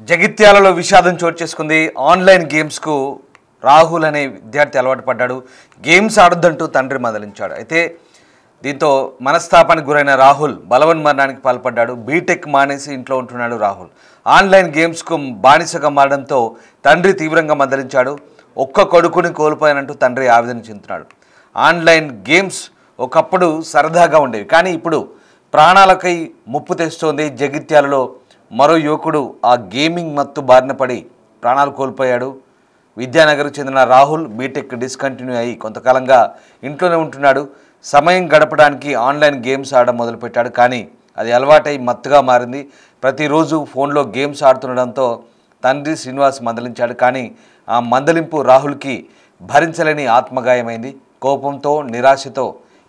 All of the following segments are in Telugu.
జగిత్యాలలో విషాదం చోటు చేసుకుంది. ఆన్లైన్ గేమ్స్కు రాహుల్ అనే విద్యార్థి అలవాటు పడ్డాడు. గేమ్స్ ఆడొద్దంటూ తండ్రి మందలించాడు. అయితే దీంతో మనస్తాపానికి గురైన రాహుల్ బలవన్మరణానికి పాల్పడ్డాడు. బీటెక్ మానేసి ఇంట్లో ఉంటున్నాడు రాహుల్. ఆన్లైన్ గేమ్స్కు బానిసగా మారడంతో తండ్రి తీవ్రంగా మందలించాడు. ఒక్క కొడుకుని కోల్పోయానంటూ తండ్రి ఆవేదన చెందుతున్నాడు. ఆన్లైన్ గేమ్స్ ఒకప్పుడు సరదాగా ఉండేవి, కానీ ఇప్పుడు ప్రాణాలకై ముప్పు తెస్తోంది. జగిత్యాలలో మరో యువకుడు ఆ గేమింగ్ మత్తు బారిన పడి ప్రాణాలు కోల్పోయాడు. విద్యానగర్కు చెందిన రాహుల్ బీటెక్ డిస్కంటిన్యూ అయ్యి కొంతకాలంగా ఇంట్లోనే ఉంటున్నాడు. సమయం గడపడానికి ఆన్లైన్ గేమ్స్ ఆడడం మొదలుపెట్టాడు, కానీ అది అలవాటై మత్తుగా మారింది. ప్రతిరోజు ఫోన్లో గేమ్స్ ఆడుతుండడంతో తండ్రి శ్రీనివాస్ మందలించాడు, కానీ ఆ మందలింపు రాహుల్కి భరించలేని ఆత్మగాయమైంది. కోపంతో నిరాశతో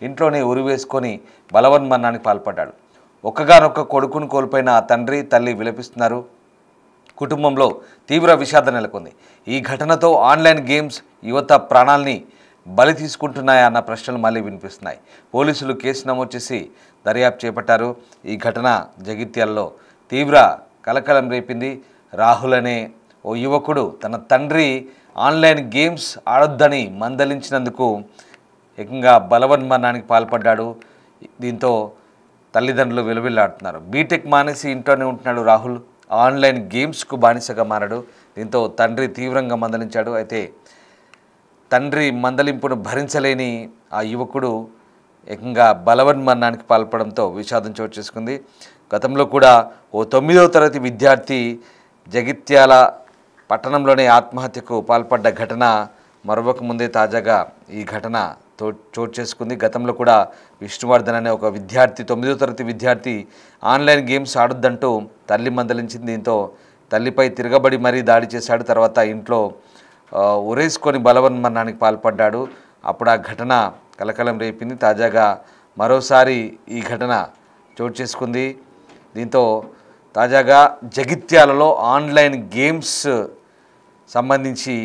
ఇంట్లోనే ఉరివేసుకొని బలవన్మరణానికి పాల్పడ్డాడు. ఒక్కగానొక్క కొడుకును కోల్పోయిన ఆ తండ్రి తల్లి విలపిస్తున్నారు. కుటుంబంలో తీవ్ర విషాదం నెలకొంది. ఈ ఘటనతో ఆన్లైన్ గేమ్స్ యువత ప్రాణాల్ని బలి తీసుకుంటున్నాయా అన్న ప్రశ్నలు మళ్ళీ వినిపిస్తున్నాయి. పోలీసులు కేసు నమోదు చేసి దర్యాప్తు చేపట్టారు. ఈ ఘటన జగిత్యాలలో తీవ్ర కలకలం రేపింది. రాహుల్ అనే ఓ యువకుడు తన తండ్రి ఆన్లైన్ గేమ్స్ ఆడొద్దని మందలించినందుకు ఏకంగా బలవన్మరణానికి పాల్పడ్డాడు. దీంతో తల్లిదండ్రులు విలువిల్లాడుతున్నారు. బీటెక్ మానేసి ఇంట్లోనే ఉంటున్నాడు రాహుల్. ఆన్లైన్ గేమ్స్కు బానిసగా మారాడు. దీంతో తండ్రి తీవ్రంగా మందలించాడు. అయితే తండ్రి మందలింపును భరించలేని ఆ యువకుడు ఏకంగా బలవన్మరణానికి పాల్పడంతో విషాదం చోటు చేసుకుంది. గతంలో కూడా ఓ 9వ తరగతి విద్యార్థి జగిత్యాల పట్టణంలోనే ఆత్మహత్యకు పాల్పడ్డ ఘటన మరొక ముందే తాజాగా ఈ ఘటన చోటు చేసుకుంది. గతంలో కూడా విష్ణువర్ధన్ అనే ఒక విద్యార్థి 9వ తరగతి విద్యార్థి ఆన్లైన్ గేమ్స్ ఆడొద్దంటూ తల్లి మందలించింది. దీంతో తల్లిపై తిరగబడి మరీ దాడి చేశాడు. తర్వాత ఇంట్లో ఉరేసుకొని బలవన్మరణానికి పాల్పడ్డాడు. అప్పుడు ఆ ఘటన కలకలం రేపింది. తాజాగా మరోసారి ఈ ఘటన చోటు చేసుకుంది. దీంతో తాజాగా జగిత్యాలలో ఆన్లైన్ గేమ్స్ సంబంధించి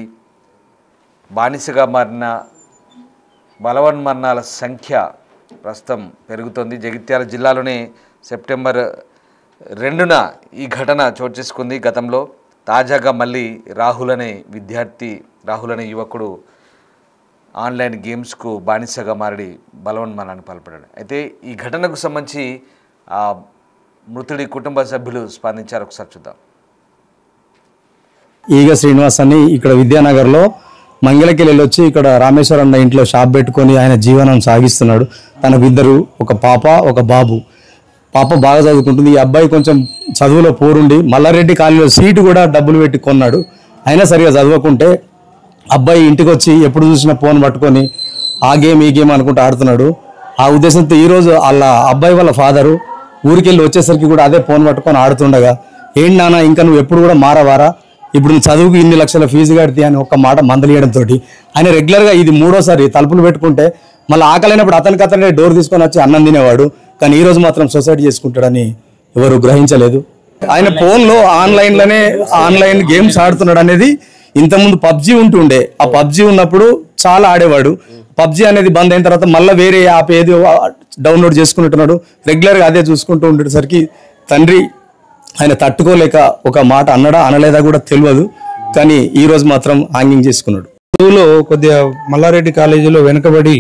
బానిసగా మారిన బలవన్మరణాల సంఖ్య ప్రస్తుతం పెరుగుతోంది. జగిత్యాల జిల్లాలోనే సెప్టెంబర్ 2న ఈ ఘటన చోటు చేసుకుంది. గతంలో తాజాగా మళ్ళీ రాహుల్ అనే యువకుడు ఆన్లైన్ గేమ్స్కు బానిసగా మారి బలవన్మరణానికి పాల్పడ్డాడు. అయితే ఈ ఘటనకు సంబంధించి మృతుడి కుటుంబ సభ్యులు స్పందించారు. ఒకసారి చూద్దాం. ఈగ శ్రీనివాస్ అని ఇక్కడ విద్యానగర్లో మంగళకి వెళ్ళొచ్చి ఇక్కడ రామేశ్వరం అన్న ఇంట్లో షాప్ పెట్టుకొని ఆయన జీవనం సాగిస్తున్నాడు. తనకు ఇద్దరు, ఒక పాప ఒక బాబు. పాప బాగా చదువుకుంటుంది. ఈ అబ్బాయి కొంచెం చదువులో పోరుండి మల్లారెడ్డి కాలనీలో సీటు కూడా డబ్బులు పెట్టి కొన్నాడు. అయినా సరిగా చదవకుంటే అబ్బాయి ఇంటికి వచ్చి ఎప్పుడు చూసినా ఫోన్ పట్టుకొని ఆ గేమ్ ఈ గేమ్ అనుకుంటూ ఆడుతున్నాడు. ఆ ఉద్దేశంతో ఈరోజు వాళ్ళ అబ్బాయి వాళ్ళ ఫాదరు ఊరికెళ్ళి వచ్చేసరికి కూడా అదే ఫోన్ పట్టుకొని ఆడుతుండగా, ఏంటి నాన్న ఇంకా నువ్వు ఎప్పుడు కూడా మారవారా, ఇప్పుడు నువ్వు చదువుకు ఇన్ని లక్షల ఫీజు కడితే అని ఒక మాట మందలియడంతో ఆయన రెగ్యులర్గా ఇది 3వసారి తలుపులు పెట్టుకుంటే మళ్ళీ ఆకలైనప్పుడు అతనే డోర్ తీసుకొని వచ్చి అన్నం తినేవాడు. కానీ ఈరోజు మాత్రం సొసైటీ చేసుకుంటాడని ఎవరు గ్రహించలేదు. ఆయన ఫోన్లో ఆన్లైన్ గేమ్స్ ఆడుతున్నాడు అనేది ఇంతకుముందు పబ్జీ ఉంటుండే. ఆ పబ్జీ ఉన్నప్పుడు చాలా ఆడేవాడు. పబ్జీ అనేది బంద్ అయిన తర్వాత మళ్ళీ వేరే యాప్ ఏదో డౌన్లోడ్ చేసుకుంటున్నాడు. రెగ్యులర్గా అదే చూసుకుంటూ ఉండేసరికి తండ్రి ఆయన తట్టుకోలేక ఒక మాట అన్నడా అనలేదా కూడా తెలియదు, కానీ ఈరోజు మాత్రం హ్యాంగింగ్ చేసుకున్నాడు. చదువులో కొద్దిగా మల్లారెడ్డి కాలేజీలో వెనుకబడి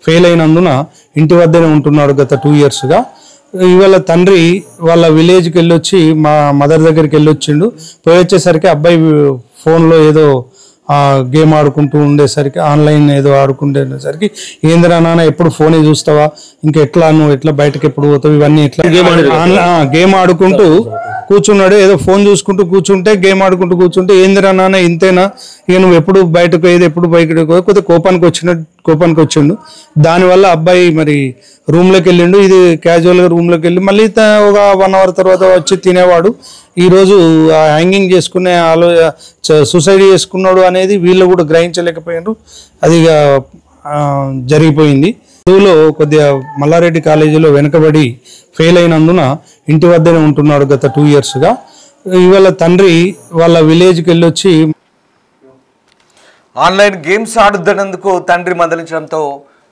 ఫెయిల్ అయినందున ఇంటి వద్దనే ఉంటున్నాడు గత 2 ఇయర్స్గా. ఇవాళ తండ్రి వాళ్ళ విలేజ్కి వెళ్ళొచ్చి మా మదర్ దగ్గరికి వెళ్ళొచ్చిండు. పోయి వచ్చేసరికి అబ్బాయి ఫోన్లో ఏదో గేమ్ ఆడుకుంటూ ఉండేసరికి ఆన్లైన్ ఏదో ఆడుకుంటేసరికి ఏందిరా నాన్న ఎప్పుడు ఫోనే చూస్తావా, ఇంకా నువ్వు ఎట్లా బయటకు ఎప్పుడు పోతావు, ఇవన్నీ ఎట్లా గేమ్ ఆడుకుంటూ కూర్చున్నాడు. ఏదో ఫోన్ చూసుకుంటూ కూర్చుంటే గేమ్ ఆడుకుంటూ కూర్చుంటే ఏందిరా నాన్న ఇంతేనా, ఇక నువ్వు ఎప్పుడు బయటకు పోయేది ఎప్పుడు బయటకు కొద్దిగా కోపానికి వచ్చిండు. దానివల్ల అబ్బాయి మరి రూమ్లోకి వెళ్ళిండు. ఇది క్యాజువల్గా రూమ్లోకి వెళ్ళి మళ్ళీ ఒక 1 అవర్ తర్వాత వచ్చి తినేవాడు. ఈరోజు హ్యాంగింగ్ చేసుకునే సూసైడ్ చేసుకున్నాడు అనేది వీళ్ళు కూడా గ్రహించలేకపోయినారు. అది జరిగిపోయింది. చదువులో కొద్దిగా మల్లారెడ్డి కాలేజీలో వెనుకబడి ఫెయిల్ అయినందున ఇంటి వద్దనే ఉంటున్నాడు గత 2 ఇయర్స్గా. ఇవాళ తండ్రి వాళ్ళ విలేజ్కి వెళ్ళొచ్చి ఆన్లైన్ గేమ్స్ ఆడుతున్నందుకు తండ్రి మందలించడంతో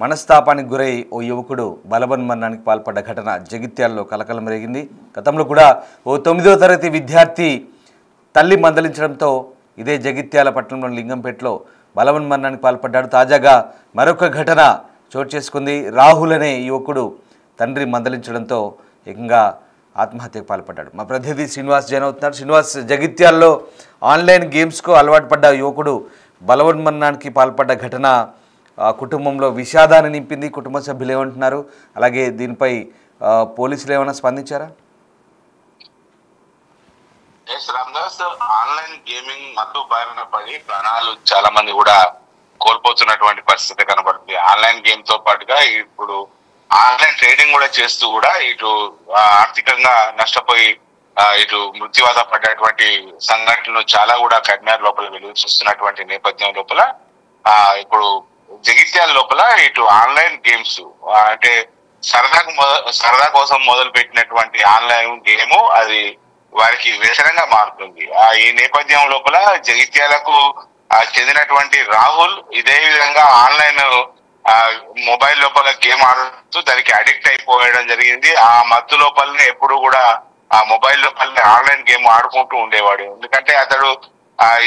మనస్తాపానికి గురై ఓ యువకుడు బలవన్మరణానికి పాల్పడ్డ ఘటన జగిత్యాలలో కలకలం రేగింది. గతంలో కూడా ఓ 9వ తరగతి విద్యార్థి తల్లి మందలించడంతో ఇదే జగిత్యాల పట్టణంలోని లింగంపేటలో బలవన్మరణానికి పాల్పడ్డాడు. తాజాగా మరొక ఘటన చోటు చేసుకుంది. రాహుల్ అనే యువకుడు తండ్రి మందలించడంతో ఏకంగా ఆత్మహత్యకు పాల్పడ్డాడు. మా ప్రతినిధి శ్రీనివాస్ జైన్ అవుతున్నారు. శ్రీనివాస్, జగిత్యాల్లో ఆన్లైన్ గేమ్స్కు అలవాటు పడ్డ యువకుడు బలవన్మరణానికి పాల్పడ్డ ఘటన కుటుంబంలో విషాదాన్ని నింపింది. కుటుంబ సభ్యులు ఏమంటున్నారు? అలాగే దీనిపై పోలీసులు ఏమైనా స్పందించారా? రామ్దాస్, ఆన్లైన్ గేమింగ్ మత్తు బారిన పడి ప్రాణాలు చాలా మంది కూడా కోల్పోతున్నటువంటి పరిస్థితి కనబడుతుంది. ఆన్లైన్ గేమ్ తో పాటుగా ఇప్పుడు ఆన్లైన్ ట్రేడింగ్ కూడా చేస్తూ కూడా ఇటు ఆర్థికంగా నష్టపోయి ఇటు మృత్యువాత పడ్డటువంటి సంఘటనలు చాలా కూడా కరీంనగర్ లోపల వెలుగు చూస్తున్నటువంటి నేపథ్యం లోపల ఇప్పుడు జగిత్యాల లోపల ఇటు ఆన్లైన్ గేమ్స్ అంటే సరదా కోసం మొదలు పెట్టినటువంటి ఆన్లైన్ గేమ్ అది వారికి వ్యసనంగా మారుతుంది. ఈ నేపథ్యం లోపల జగిత్యాలకు చెందినటువంటి రాహుల్ ఇదే విధంగా ఆన్లైన్ మొబైల్ లోపల గేమ్ ఆడుతూ దానికి అడిక్ట్ అయిపోయడం జరిగింది. ఆ మత్తు లోపలనే ఎప్పుడు కూడా ఆ మొబైల్ లోపలనే ఆన్లైన్ గేమ్ ఆడుకుంటూ ఉండేవాడు. ఎందుకంటే అతడు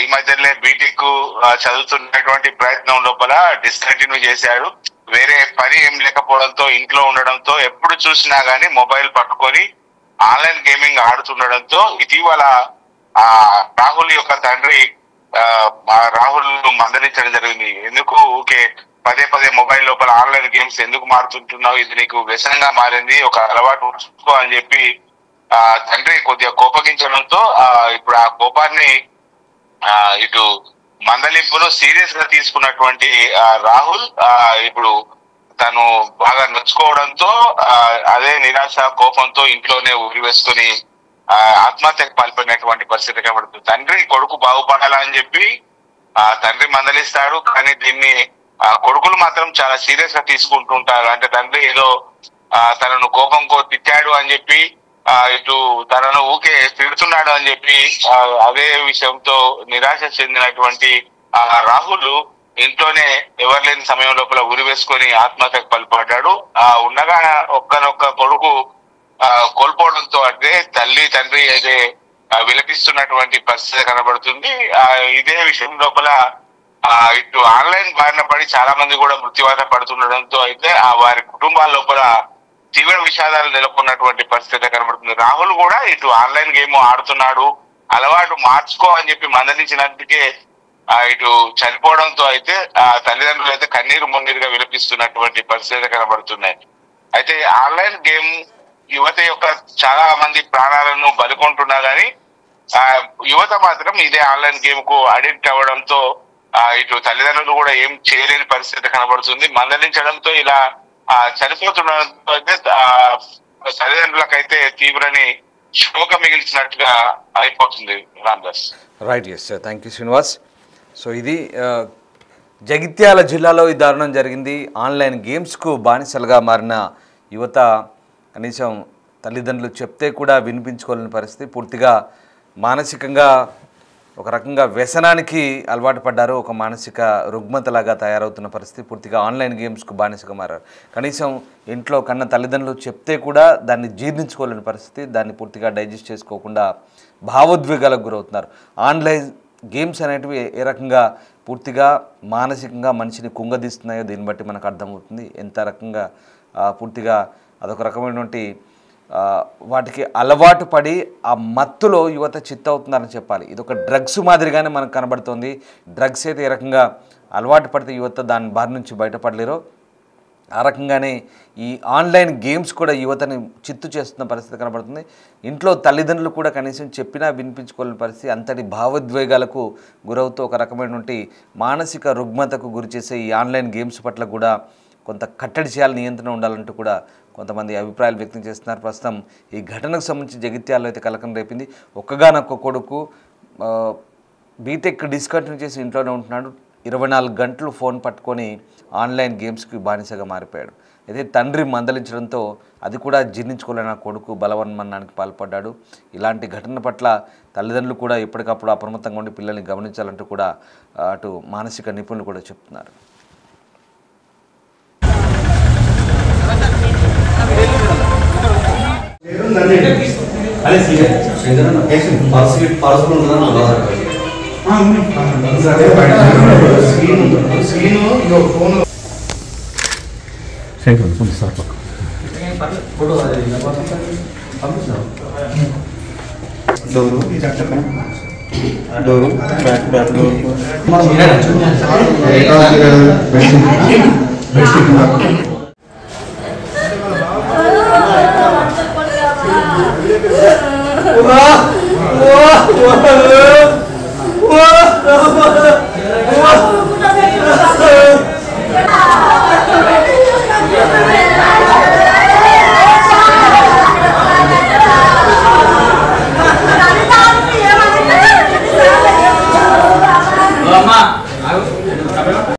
ఈ మధ్యనే బీటెక్ చదువుతున్నటువంటి ప్రయత్నం లోపల డిస్కంటిన్యూ చేశాడు. వేరే పని ఏం లేకపోవడంతో ఇంట్లో ఉండడంతో ఎప్పుడు చూసినా గానీ మొబైల్ పట్టుకొని ఆన్లైన్ గేమింగ్ ఆడుతుండడంతో ఇటీవల రాహుల్ యొక్క తండ్రి రాహుల్ మందలించడం జరిగింది. ఎందుకు ఊకే పదే పదే మొబైల్ లోపల ఆన్లైన్ గేమ్స్ ఎందుకు మారుతుంటున్నావు, ఇది నీకు వ్యసనంగా మారింది, ఒక అలవాటు ఉంచుకో అని చెప్పి తండ్రి కొద్దిగా కోపగించడంతో ఇప్పుడు ఆ కోపాన్ని ఇటు మందలింపును సీరియస్ గా తీసుకున్నటువంటి రాహుల్ ఇప్పుడు తను బాగా నొచ్చుకోవడంతో అదే నిరాశ కోపంతో ఇంట్లోనే ఉరి వేసుకుని ఆత్మహత్యకు పాల్పడినటువంటి పరిస్థితి కనబడుతుంది. తండ్రి కొడుకు బాగుపడాలని చెప్పి తండ్రి మందలిస్తాడు, కానీ దీన్ని కొడుకులు మాత్రం చాలా సీరియస్ గా తీసుకుంటుంటారు. అంటే తండ్రి ఏదో తనను కోపంతో తిట్టాడు అని చెప్పి ఇటు తనను ఊకే తిడుతున్నాడు అని చెప్పి అదే విషయంతో నిరాశ చెందినటువంటి రాహుల్ ఇంట్లోనే ఎవరు లేని సమయం లోపల ఉరి వేసుకొని ఆత్మహత్యకు పాల్పడ్డాడు. ఉండగా ఒక్కనొక్క కొడుకు కోల్పోవడంతో అంటే తల్లి తండ్రి అయితే విలపిస్తున్నటువంటి పరిస్థితి కనబడుతుంది. ఇదే విషయం లోపల ఇటు ఆన్లైన్ బారిన పడి చాలా మంది కూడా మృత్యువాత పడుతుండడంతో అయితే వారి కుటుంబాల లోపల తీవ్ర విషాదాలు నెలకొన్నటువంటి పరిస్థితి కనబడుతుంది. రాహుల్ కూడా ఇటు ఆన్లైన్ గేమ్ ఆడుతున్నాడు, అలవాటు మార్చుకో అని చెప్పి మందలించినందుకే ఇటు చనిపోవడంతో అయితే తల్లిదండ్రులు అయితే కన్నీరు మున్నీరుగా విలపిస్తున్నటువంటి పరిస్థితి కనబడుతున్నాయి. అయితే ఆన్లైన్ గేమ్ యువత యొక్క చాలా మంది ప్రాణాలను బలికొంటున్నా గానీ యువత మాత్రం ఇదే ఆన్లైన్ గేమ్ కు అడిక్ట్ అవ్వడంతో ఇటు తల్లిదండ్రులు కూడా ఏం చేయలేని పరిస్థితి కనబడుతుంది. మందలించడంతో ఇలా చనిపోతుండడంతో అయితే తల్లిదండ్రులకైతే తీవ్రని శోకం మిగిల్చినట్టుగా అయిపోతుంది. Ramdas, right, yes, thank you Srinivas. So ఇది జగిత్యాల జిల్లాలో ఈ దారుణం జరిగింది. ఆన్లైన్ గేమ్స్కు బానిసలుగా మారిన యువత కనీసం తల్లిదండ్రులు చెప్తే కూడా వినిపించుకోలేని పరిస్థితి, పూర్తిగా మానసికంగా ఒక రకంగా వ్యసనానికి అలవాటు పడ్డారు, ఒక మానసిక రుగ్మతలాగా తయారవుతున్న పరిస్థితి, పూర్తిగా ఆన్లైన్ గేమ్స్కు బానిసగా మారారు. కనీసం ఇంట్లో కన్న తల్లిదండ్రులు చెప్తే కూడా దాన్ని జీర్ణించుకోలేని పరిస్థితి, దాన్ని పూర్తిగా డైజెస్ట్ చేసుకోకుండా భావోద్వేగాలకు గురవుతున్నారు. ఆన్లైన్ గేమ్స్ అనేటివి ఏ రకంగా పూర్తిగా మానసికంగా మనిషిని కుంగదీస్తున్నాయో దీన్ని బట్టి మనకు అర్థమవుతుంది. ఎంత రకంగా పూర్తిగా అదొక రకమైనటువంటి వాటికి అలవాటు పడి ఆ మత్తులో యువత చిత్తవుతున్నారని చెప్పాలి. ఇది ఒక డ్రగ్స్ మాదిరిగానే మనకు కనబడుతుంది. డ్రగ్స్ అయితే ఏ రకంగా అలవాటు పడితే యువత దాని బారి నుంచి బయటపడలేరో ఆ రకంగానే ఈ ఆన్లైన్ గేమ్స్ కూడా యువతని చిత్తు చేస్తున్న పరిస్థితి కనబడుతుంది. ఇంట్లో తల్లిదండ్రులు కూడా కనీసం చెప్పినా వినిపించుకోలేని పరిస్థితి, అంతటి భావోద్వేగాలకు గురవుతూ ఒక రకమైనటువంటి మానసిక రుగ్మతకు గురి చేసే ఈ ఆన్లైన్ గేమ్స్ పట్ల కూడా కొంత కట్టడి చేయాలి, నియంత్రణ ఉండాలంటూ కూడా కొంతమంది అభిప్రాయాలు వ్యక్తం చేస్తున్నారు. ప్రస్తుతం ఈ ఘటనకు సంబంధించి జగిత్యాలలో అయితే కలకం రేపింది. ఒక్కగానొక్క కొడుకు బీటెక్ డిస్కంటిన్యూ చేసి ఇంట్లోనే ఉంటున్నాడు. 24 గంటలు ఫోన్ పట్టుకొని ఆన్లైన్ గేమ్స్కి బానిసగా మారిపోయాడు. అయితే తండ్రి మందలించడంతో అది కూడా జీర్ణించుకోలేని కొడుకు బలవన్మరణానికి పాల్పడ్డాడు. ఇలాంటి ఘటన పట్ల తల్లిదండ్రులు కూడా ఎప్పటికప్పుడు అప్రమత్తంగా ఉండి పిల్లల్ని గమనించాలంటూ కూడా అటు మానసిక నిపుణులు కూడా చెప్తున్నారు. Nani. Wah,